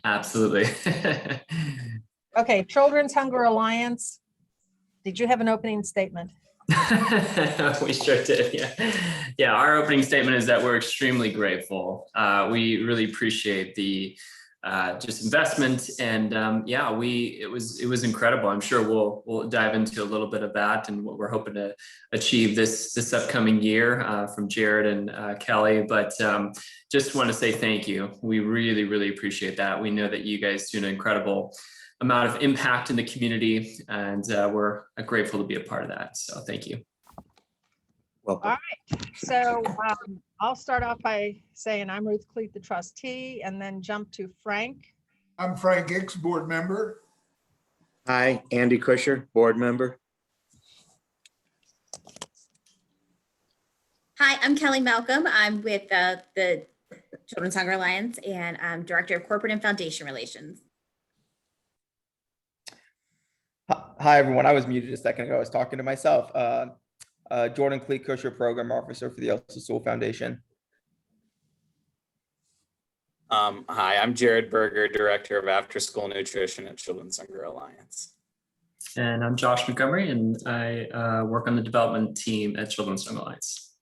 Absolutely. Okay, Children's Hunger Alliance. Did you have an opening statement? We sure did. Yeah. Our opening statement is that we're extremely grateful. We really appreciate the just investment, and it was incredible. I'm sure we'll dive into a little bit of that and what we're hoping to achieve this upcoming year from Jared and Kelly. But just want to say thank you. We really appreciate that. We know that you guys do an incredible amount of impact in the community, and we're grateful to be a part of that. So thank you. Welcome. All right, so I'll start off by saying I'm Ruth Cleet, the trustee, and then jump to Frank. I'm Frank Hicks, board member. Hi, Andy Kusher, board member. Hi, I'm Kelly Malcolm. I'm with the Children's Hunger Alliance, and I'm Director of Corporate and Foundation Relations. Hi, everyone. I was muted a second ago. I was talking to myself. Jordan Cleet Kusher, Program Officer for the Elsa Sewell Foundation. Hi, I'm Jared Berger, Director of After School Nutrition at Children's Hunger Alliance. And I'm Josh Montgomery, and I work on the development team at Children's Hunger Alliance.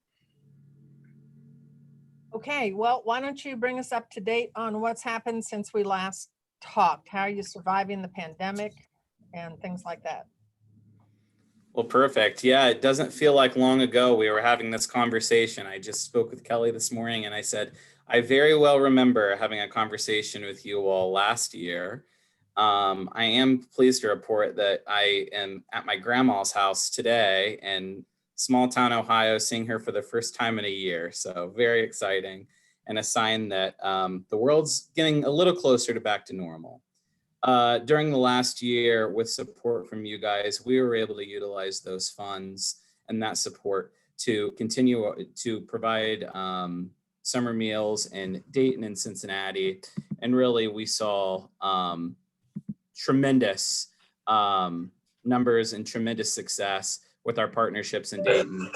Okay, well, why don't you bring us up to date on what's happened since we last talked? How are you surviving the pandemic and things like that? Well, perfect. Yeah, it doesn't feel like long ago we were having this conversation. I just spoke with Kelly this morning and I said, I very well remember having a conversation with you all last year. I am pleased to report that I am at my grandma's house today in small town, Ohio, seeing her for the first time in a year. So very exciting, and a sign that the world's getting a little closer to back to normal. During the last year, with support from you guys, we were able to utilize those funds and that support to continue to provide summer meals in Dayton and Cincinnati. And really, we saw tremendous numbers and tremendous success with our partnerships in Dayton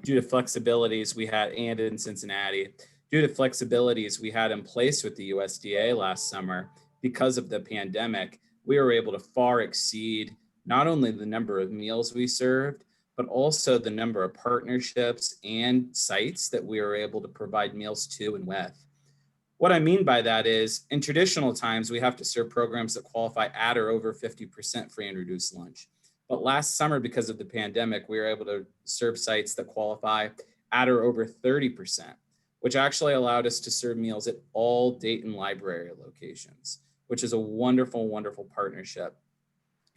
due to flexibilities we had, and in Cincinnati, due to flexibilities we had in place with the USDA last summer. Because of the pandemic, we were able to far exceed not only the number of meals we served, but also the number of partnerships and sites that we were able to provide meals to and with. What I mean by that is, in traditional times, we have to serve programs that qualify at or over 50% free and reduced lunch. But last summer, because of the pandemic, we were able to serve sites that qualify at or over 30%, which actually allowed us to serve meals at all Dayton library locations, which is a wonderful, wonderful partnership.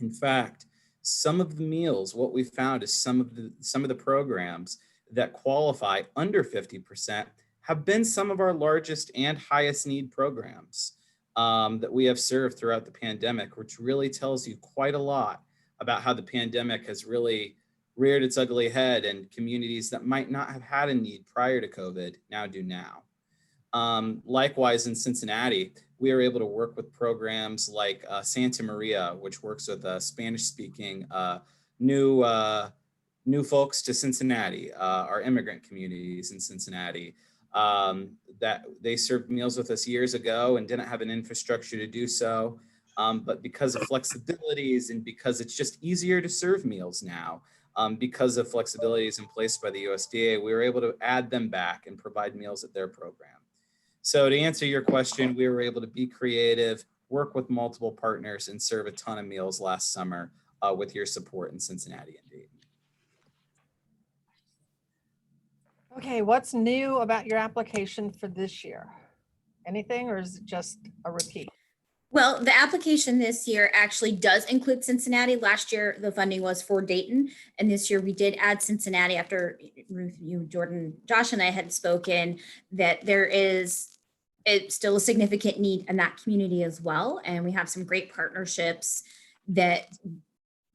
In fact, some of the meals, what we found is some of the programs that qualify under 50% have been some of our largest and highest need programs that we have served throughout the pandemic, which really tells you quite a lot about how the pandemic has really reared its ugly head, and communities that might not have had a need prior to COVID now do now. Likewise, in Cincinnati, we are able to work with programs like Santa Maria, which works with Spanish-speaking new folks to Cincinnati, our immigrant communities in Cincinnati, that they served meals with us years ago and didn't have an infrastructure to do so. But because of flexibilities and because it's just easier to serve meals now, because of flexibilities in place by the USDA, we were able to add them back and provide meals at their program. So to answer your question, we were able to be creative, work with multiple partners, and serve a ton of meals last summer with your support in Cincinnati and Dayton. Okay, what's new about your application for this year? Anything, or is it just a repeat? Well, the application this year actually does include Cincinnati. Last year, the funding was for Dayton, and this year we did add Cincinnati after Ruth, you, Jordan, Josh, and I had spoken that there is still a significant need in that community as well. And we have some great partnerships that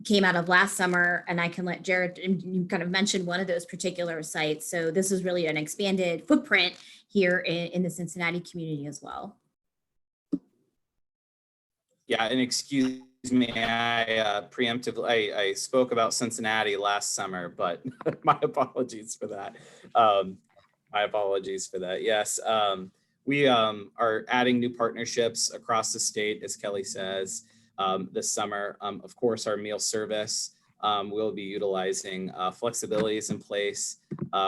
came out of last summer, and I can let Jared, you kind of mentioned one of those particular sites. So this is really an expanded footprint here in the Cincinnati community as well. Yeah, and excuse me, I preemptively, I spoke about Cincinnati last summer, but my apologies for that. My apologies for that. Yes, We are adding new partnerships across the state, as Kelly says, this summer. Of course, our meal service will be utilizing flexibilities in place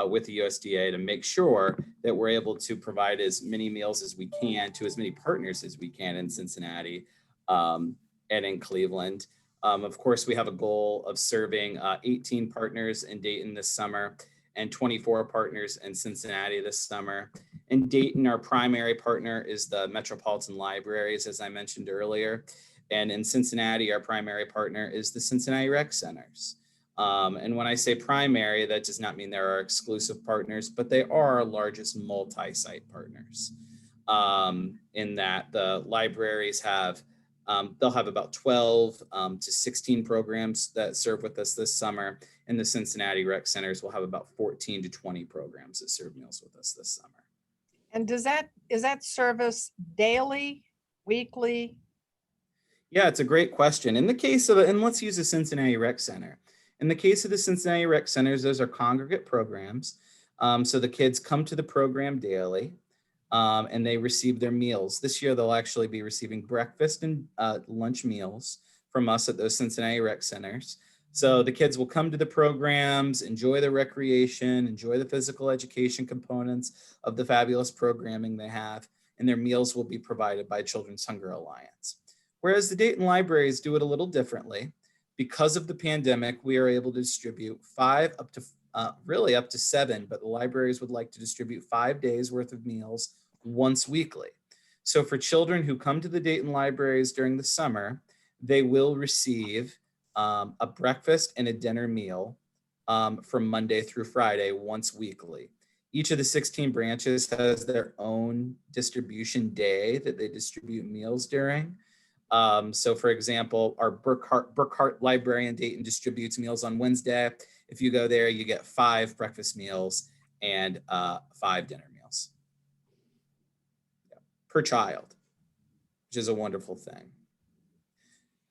with the USDA to make sure that we're able to provide as many meals as we can to as many partners as we can in Cincinnati and in Cleveland. Of course, we have a goal of serving 18 partners in Dayton this summer and 24 partners in Cincinnati this summer. In Dayton, our primary partner is the Metropolitan Libraries, as I mentioned earlier. And in Cincinnati, our primary partner is the Cincinnati Rec Centers. And when I say primary, that does not mean they're our exclusive partners, but they are our largest multi-site partners. In that the libraries have, they'll have about 12 to 16 programs that serve with us this summer. And the Cincinnati Rec Centers will have about 14 to 20 programs that serve meals with us this summer. And is that service daily, weekly? Yeah, it's a great question. In the case of, and let's use the Cincinnati Rec Center. In the case of the Cincinnati Rec Centers, those are congregate programs. So the kids come to the program daily and they receive their meals. This year, they'll actually be receiving breakfast and lunch meals from us at those Cincinnati Rec Centers. So the kids will come to the programs, enjoy the recreation, enjoy the physical education components of the fabulous programming they have, and their meals will be provided by Children's Hunger Alliance. Whereas the Dayton Libraries do it a little differently. Because of the pandemic, we are able to distribute 5 up to really up to 7, but the libraries would like to distribute 5 days worth of meals once weekly. So for children who come to the Dayton Libraries during the summer, they will receive a breakfast and a dinner meal from Monday through Friday once weekly. Each of the 16 branches has their own distribution day that they distribute meals during. So for example, our Burkhart Library in Dayton distributes meals on Wednesday. If you go there, you get 5 breakfast meals and 5 dinner meals per child, which is a wonderful thing.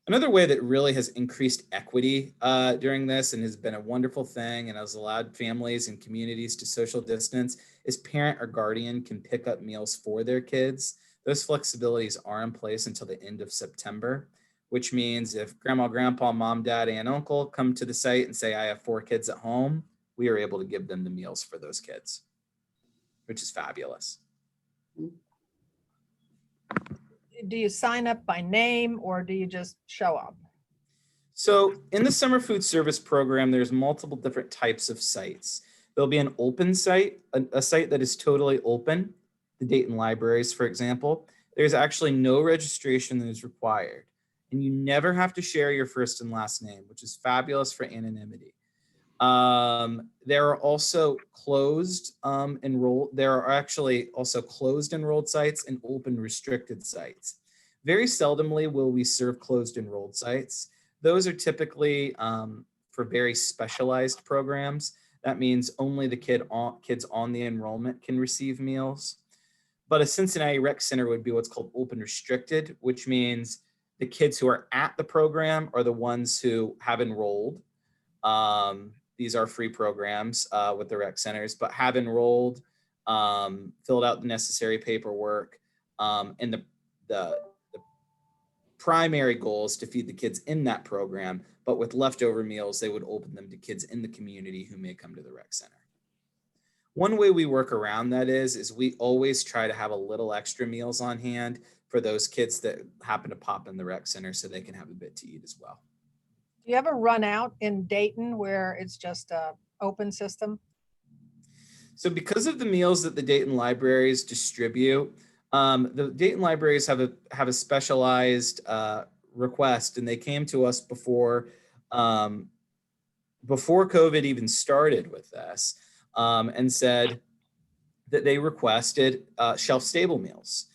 Another way that really has increased equity during this and has been a wonderful thing and has allowed families and communities to social distance is parent or guardian can pick up meals for their kids. Those flexibilities are in place until the end of September, which means if grandma, grandpa, mom, dad, and uncle come to the site and say, I have 4 kids at home, we are able to give them the meals for those kids, which is fabulous. Do you sign up by name or do you just show up? So in the summer food service program, there's multiple different types of sites. There'll be an open site, a site that is totally open. The Dayton Libraries, for example, there's actually no registration that is required. And you never have to share your first and last name, which is fabulous for anonymity. There are also closed enrolled. There are actually also closed enrolled sites and open restricted sites. Very seldomly will we serve closed enrolled sites. Those are typically for very specialized programs. That means only the kids on the enrollment can receive meals. But a Cincinnati Rec Center would be what's called open restricted, which means the kids who are at the program are the ones who have enrolled. These are free programs with the rec centers, but have enrolled, filled out the necessary paperwork, and the primary goal is to feed the kids in that program, but with leftover meals, they would open them to kids in the community who may come to the rec center. One way we work around that is we always try to have a little extra meals on hand for those kids that happen to pop in the rec center so they can have a bit to eat as well. Do you ever run out in Dayton where it's just a open system? So because of the meals that the Dayton Libraries distribute, the Dayton Libraries have a specialized request, and they came to us before COVID even started with this, and said that they requested shelf-stable meals.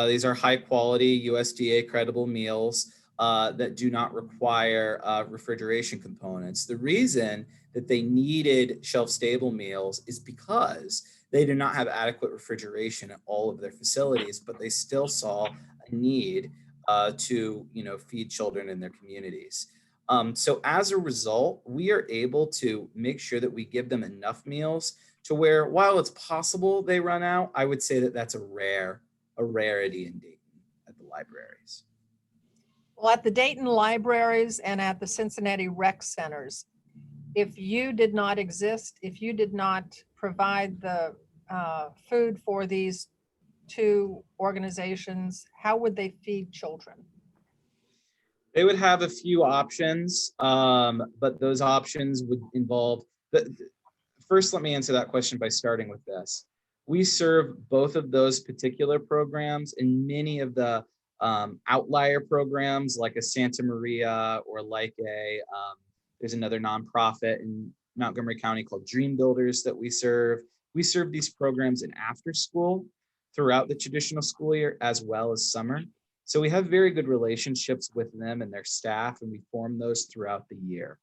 These are high-quality USDA credible meals that do not require refrigeration components. The reason that they needed shelf-stable meals is because they do not have adequate refrigeration at all of their facilities, but they still saw a need to feed children in their communities. So as a result, we are able to make sure that we give them enough meals to where while it's possible they run out, I would say that that's a rarity in Dayton at the libraries. Well, at the Dayton libraries and at the Cincinnati rec centers, if you did not exist, if you did not provide the food for these two organizations, how would they feed children? They would have a few options, but those options would involve first, let me answer that question by starting with this. We serve both of those particular programs, and many of the outlier programs like a Santa Maria or like there's another nonprofit in Montgomery County called Dream Builders that we serve. We serve these programs in after school throughout the traditional school year as well as summer. So we have very good relationships with them and their staff, and we form those throughout the year.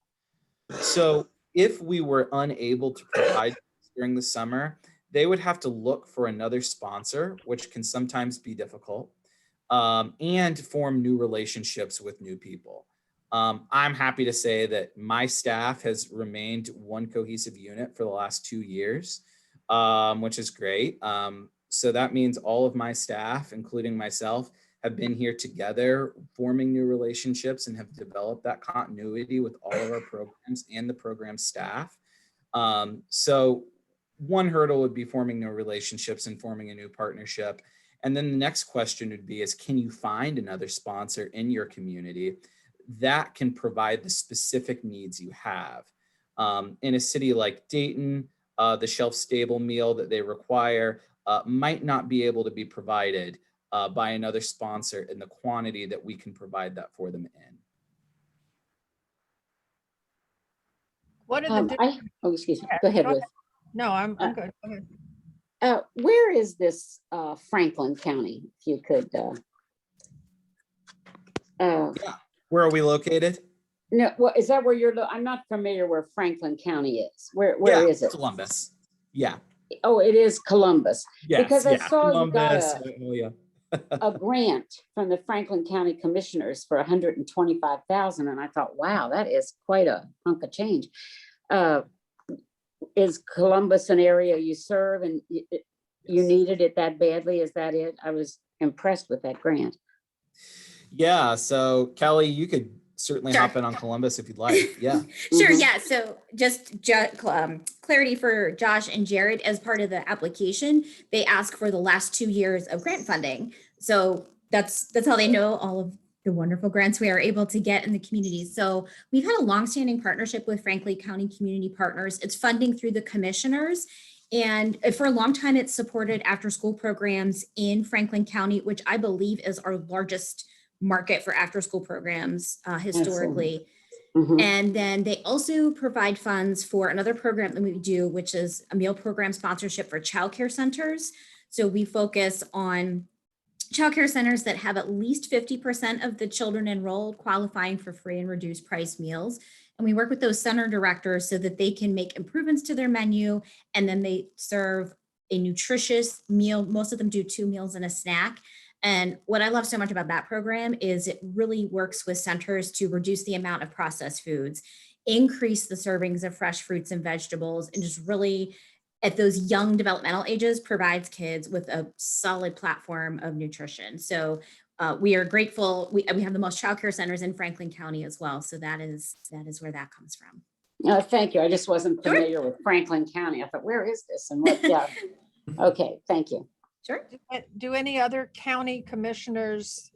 So if we were unable to provide during the summer, they would have to look for another sponsor, which can sometimes be difficult, and form new relationships with new people. I'm happy to say that my staff has remained one cohesive unit for the last 2 years, which is great. So that means all of my staff, including myself, have been here together, forming new relationships, and have developed that continuity with all of our programs and the program staff. So one hurdle would be forming new relationships and forming a new partnership. And then the next question would be can you find another sponsor in your community that can provide the specific needs you have? In a city like Dayton, the shelf-stable meal that they require might not be able to be provided by another sponsor in the quantity that we can provide that for them in. What are the, Excuse me. Go ahead, Ruth. no, I'm good. Go ahead. Where is this Franklin County? If you could. Where are we located? No, well, is that where you're? I'm not familiar where Franklin County is. Where is it? Columbus. Yeah. Oh, it is Columbus. Yes, Because I saw Columbus. you got a grant from the Franklin County Commissioners for $125,000, and I thought, wow, that is quite a hunk of change. Is Columbus an area you serve, and you needed it that badly? Is that it? I was impressed with that grant. Yeah. So Kelly, you could certainly Sure. hop in on Columbus if you'd like. Yeah. Sure, Mhm. yeah. So just clarity for Josh and Jared, as part of the application, they ask for the last 2 years of grant funding. So that's how they know all of the wonderful grants we are able to get in the community. So we've had a longstanding partnership with Franklin County Community Partners. It's funding through the commissioners. And for a long time, it's supported after school programs in Franklin County, which I believe is our largest market for after school programs historically. Mhm. And then they also provide funds for another program that we do, which is a meal program sponsorship for childcare centers. So we focus on childcare centers that have at least 50% of the children enrolled qualifying for free and reduced price meals. And we work with those center directors so that they can make improvements to their menu, and then they serve a nutritious meal. Most of them do 2 meals and a snack. And what I love so much about that program is it really works with centers to reduce the amount of processed foods, increase the servings of fresh fruits and vegetables, and just really at those young developmental ages provides kids with a solid platform of nutrition. So we are grateful. We have the most childcare centers in Franklin County as well. So that is where that comes from. Thank you. I just wasn't Sure. familiar with Franklin County. I thought, where is this? And what? Yeah. Okay. Thank you. Sure. Do any other county commissioners,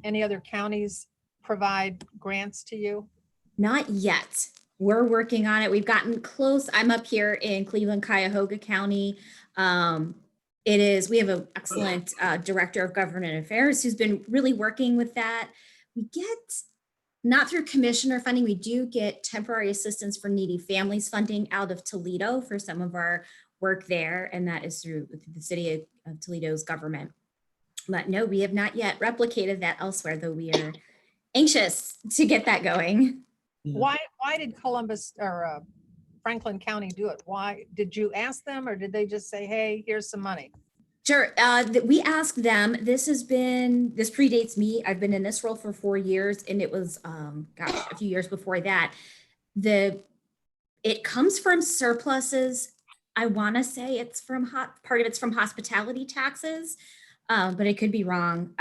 any other counties provide grants to you? Not yet. We're working on it. We've gotten close. I'm up here in Cleveland, Cuyahoga County. We have an excellent director of government affairs who's been really working with that. We get, not through commissioner funding, we do get temporary assistance for needy families funding out of Toledo for some of our work there. And that is through the city of Toledo's government. But no, we have not yet replicated that elsewhere, though we are anxious to get that going. Why did Columbus or Franklin County do it? Why did you ask them, or did they just say, hey, here's some money? Sure. We asked them. This predates me. I've been in this role for 4 years, and it was, a few years before that. It comes from surpluses. I want to say it's from part of it's from hospitality taxes, but I could be wrong.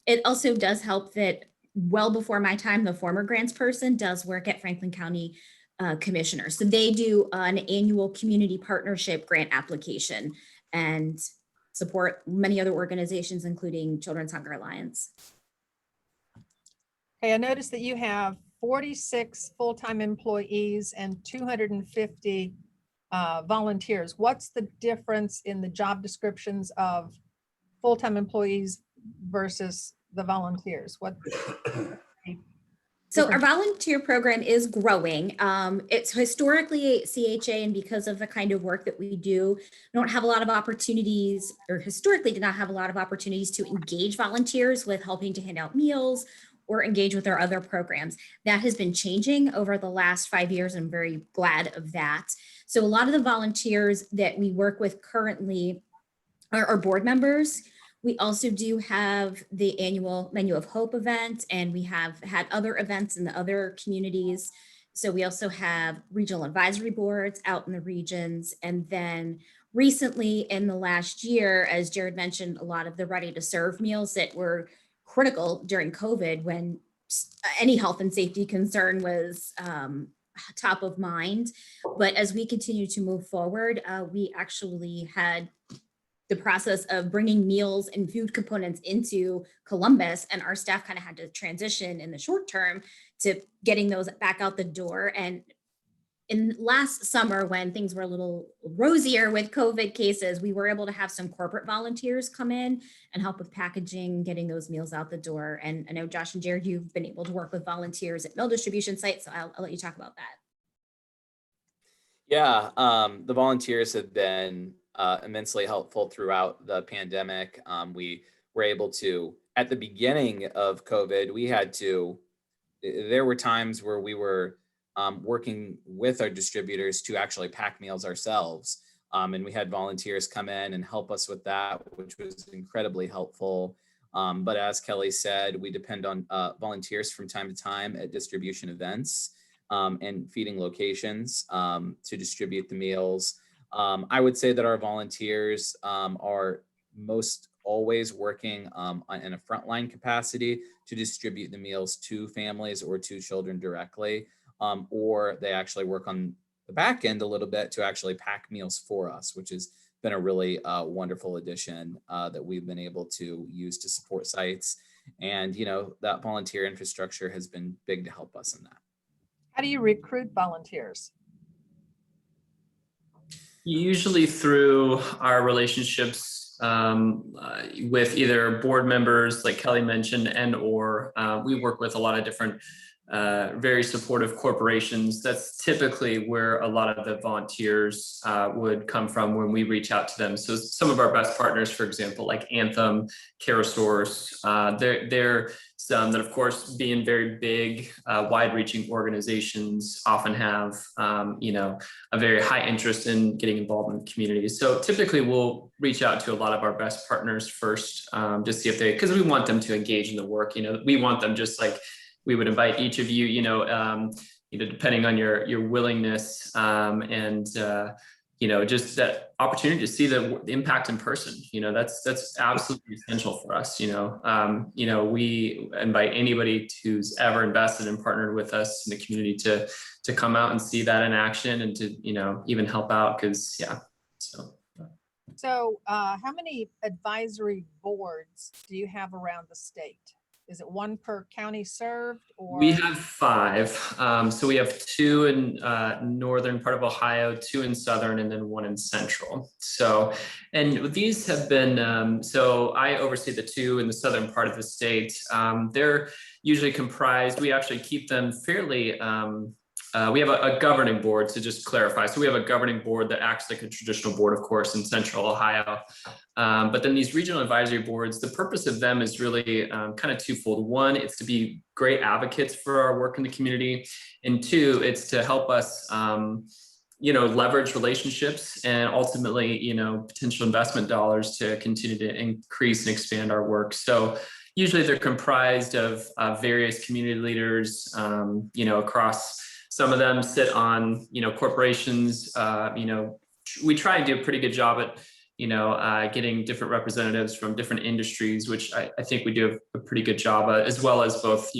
It also does help that well before my time, the former grants person does work at Franklin County Commissioner. So they do an annual community partnership grant application and support many other organizations, including Children's Hunger Alliance. Okay, I noticed that you have 46 full-time employees and 250 volunteers. What's the difference in the job descriptions of full-time employees versus the volunteers? What? So our volunteer program is growing. It's historically CHA, and because of the kind of work that we do, we don't have a lot of opportunities, or historically did not have a lot of opportunities to engage volunteers with helping to hand out meals or engage with our other programs. That has been changing over the last 5 years. I'm very glad of that. So a lot of the volunteers that we work with currently are board members. We also do have the annual Menu of Hope event, and we have had other events in the other communities. So we also have regional advisory boards out in the regions. And then recently in the last year, as Jared mentioned, a lot of the ready to serve meals that were critical during COVID when any health and safety concern was top of mind. But as we continue to move forward, we actually had the process of bringing meals and food components into Columbus, and our staff kind of had to transition in the short term to getting those back out the door. And in last summer, when things were a little rosier with COVID cases, we were able to have some corporate volunteers come in and help with packaging, getting those meals out the door. And I know Josh and Jared, you've been able to work with volunteers at meal distribution sites, so I'll let you talk about that. Yeah, the volunteers have been immensely helpful throughout the pandemic. We were able to, at the beginning of COVID, there were times where we were working with our distributors to actually pack meals ourselves. And we had volunteers come in and help us with that, which was incredibly helpful. But as Kelly said, we depend on volunteers from time to time at distribution events and feeding locations to distribute the meals. I would say that our volunteers are most always working in a frontline capacity to distribute the meals to families or to children directly, or they actually work on the back end a little bit to actually pack meals for us, which has been a really wonderful addition that we've been able to use to support sites. And, you know, that volunteer infrastructure has been big to help us in that. How do you recruit volunteers? Usually through our relationships with either board members, like Kelly mentioned, and or we work with a lot of different very supportive corporations. That's typically where a lot of the volunteers would come from when we reach out to them. So some of our best partners, for example, like Anthem, CareSource, they're some that, of course, being very big, wide-reaching organizations often have, you know, a very high interest in getting involved in the community. So typically we'll reach out to a lot of our best partners first, to see if because we want them to engage in the work. You know, we want them just like we would invite each of you, you know, depending on your willingness and, you know, just that opportunity to see the impact in person. You know, that's absolutely essential for us. You know, we invite anybody who's ever invested and partnered with us in the community to come out and see that in action and to, you know, even help out, because yeah. So how many advisory boards do you have around the state? Is it one per county served, or? We have 5. So we have 2 in northern part of Ohio, 2 in southern, and then 1 in central. So, and these have been, so I oversee the 2 in the southern part of the state. They're usually comprised, we actually keep them fairly, we have a governing board, to just clarify. So we have a governing board that acts like a traditional board, of course, in central Ohio. But then these regional advisory boards, the purpose of them is really kind of twofold. 1, it's to be great advocates for our work in the community. And 2, it's to help us, you know, leverage relationships and ultimately, you know, potential investment dollars to continue to increase and expand our work. So usually they're comprised of various community leaders, you know, across. Some of them sit on, you know, corporations, you know, we try and do a pretty good job at, getting different representatives from different industries, which I think we do a pretty good job at, as well as both,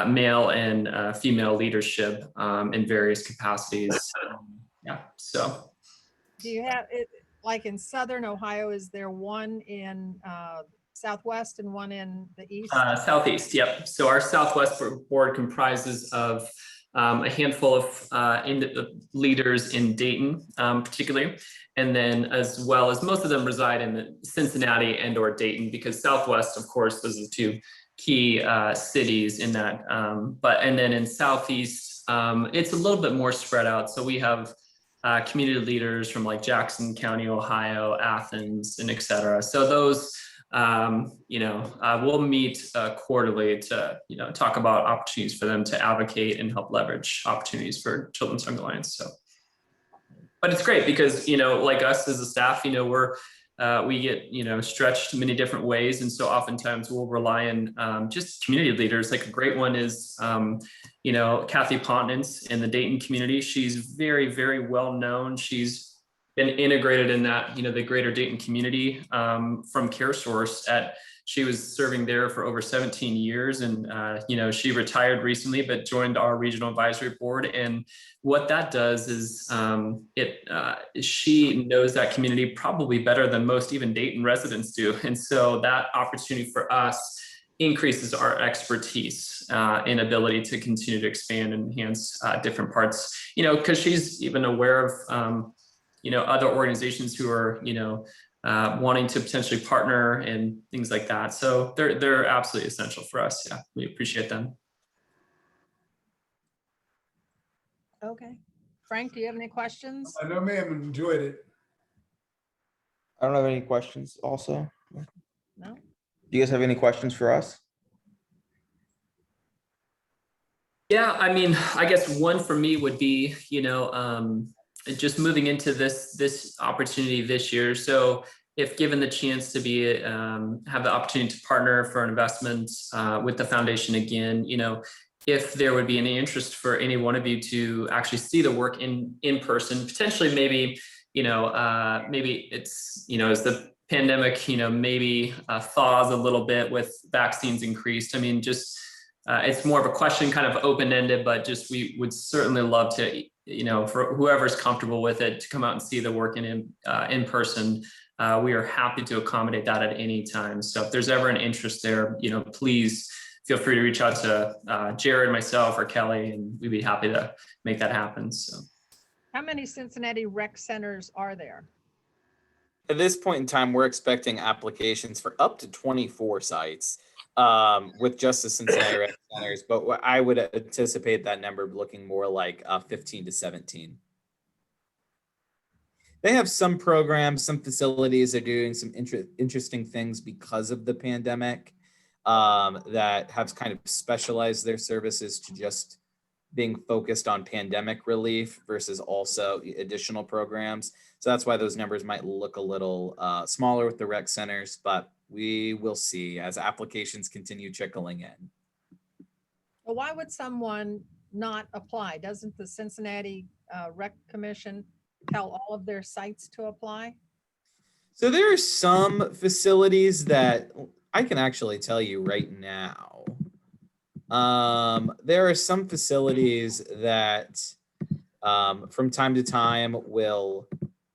male and female leadership in various capacities. Yeah, so. Do you have it, like in Southern Ohio, is there one in Southwest and one in the East? Southeast, yep. So our Southwest board comprises of a handful of leaders in Dayton, particularly, and then as well as most of them reside in Cincinnati and or Dayton, because Southwest, of course, those are the two key cities in that. And then in Southeast, it's a little bit more spread out. So we have community leaders from like Jackson County, Ohio, Athens, and et cetera. So those, we'll meet quarterly to, talk about opportunities for them to advocate and help leverage opportunities for Children's Young Alliance. So, but it's great because, like us as a staff, we get, stretched many different ways. And so oftentimes we'll rely on just community leaders. Like a great one is, Kathy Pontnance in the Dayton community. She's very, very well known. She's been integrated in that, the greater Dayton community from CareSource. She was serving there for over 17 years. And, she retired recently, but joined our regional advisory board. And what that does is she knows that community probably better than most even Dayton residents do. And so that opportunity for us increases our expertise and ability to continue to expand and enhance different parts, because she's even aware of, other organizations who are, wanting to potentially partner and things like that. So they're absolutely essential for us. Yeah, we appreciate them. Okay. Frank, do you have any questions? I know, ma'am, enjoyed it. I don't have any questions also. No? Do you guys have any questions for us? Yeah, I mean, I guess one for me would be, just moving into this opportunity this year. So if given the chance to be have the opportunity to partner for an investment with the foundation again, if there would be any interest for any one of you to actually see the work in person, potentially maybe, maybe it's, as the pandemic, maybe thaws a little bit with vaccines increased. I mean, just it's more of a question, kind of open-ended, but just we would certainly love to, for whoever's comfortable with it, to come out and see the work in person. We are happy to accommodate that at any time. So if there's ever an interest there, please feel free to reach out to Jared, myself, or Kelly, and we'd be happy to make that happen. So, How many Cincinnati rec centers are there? At this point in time, we're expecting applications for up to 24 sites with just the Cincinnati Rec Centers, but I would anticipate that number looking more like 15 to 17. They have some programs, some facilities. They're doing some interesting things because of the pandemic that have kind of specialized their services to just being focused on pandemic relief versus also additional programs. So that's why those numbers might look a little smaller with the rec centers, but we will see as applications continue trickling in. Well, why would someone not apply? Doesn't the Cincinnati Rec Commission tell all of their sites to apply? So there are some facilities that I can actually tell you right now. There are some facilities that from time to time will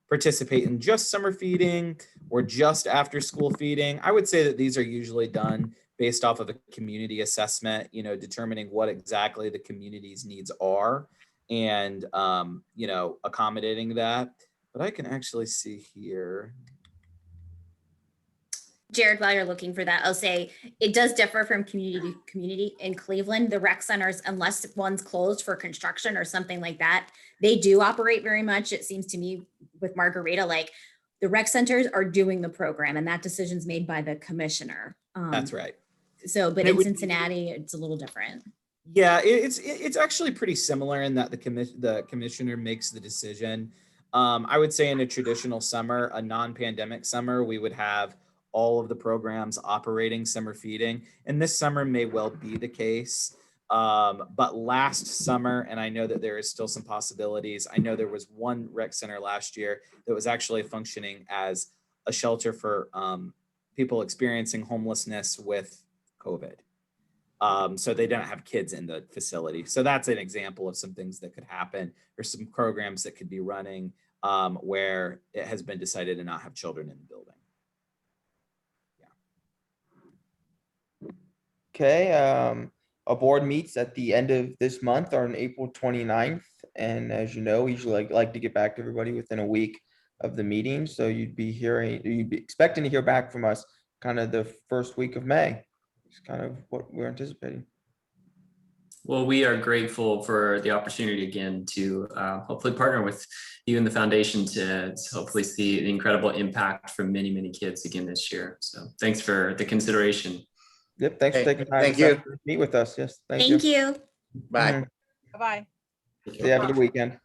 participate in just summer feeding or just after school feeding. I would say that these are usually done based off of a community assessment, determining what exactly the community's needs are and, accommodating that. But I can actually see here. Jared, while you're looking for that, I'll say it does differ from community to community. In Cleveland, the rec centers, unless one's closed for construction or something like that, they do operate very much. It seems to me with Margarita, like the rec centers are doing the program and that decision's made by the commissioner. That's right. So, but in Cincinnati, it's a little different. Yeah, it's actually pretty similar in that the commissioner makes the decision. I would say in a traditional summer, a non-pandemic summer, we would have all of the programs operating summer feeding, and this summer may well be the case. But last summer, and I know that there is still some possibilities. I know there was one rec center last year that was actually functioning as a shelter for people experiencing homelessness with COVID. So they don't have kids in the facility. So that's an example of some things that could happen, or some programs that could be running where it has been decided to not have children in the building. Okay, our board meets at the end of this month on April 29th. And as you know, we usually like to get back to everybody within a week of the meeting. So you'd be expecting to hear back from us kind of the first week of May. It's kind of what we're anticipating. Well, we are grateful for the opportunity again to hopefully partner with you and the foundation to hopefully see the incredible impact from many, many kids again this year. So thanks for the consideration. Yep, thanks for Hey, taking time thank this you. afternoon to meet with us. Yes, thank you. Thank you. Bye. Mhm. Bye-bye. Yeah, have a good weekend.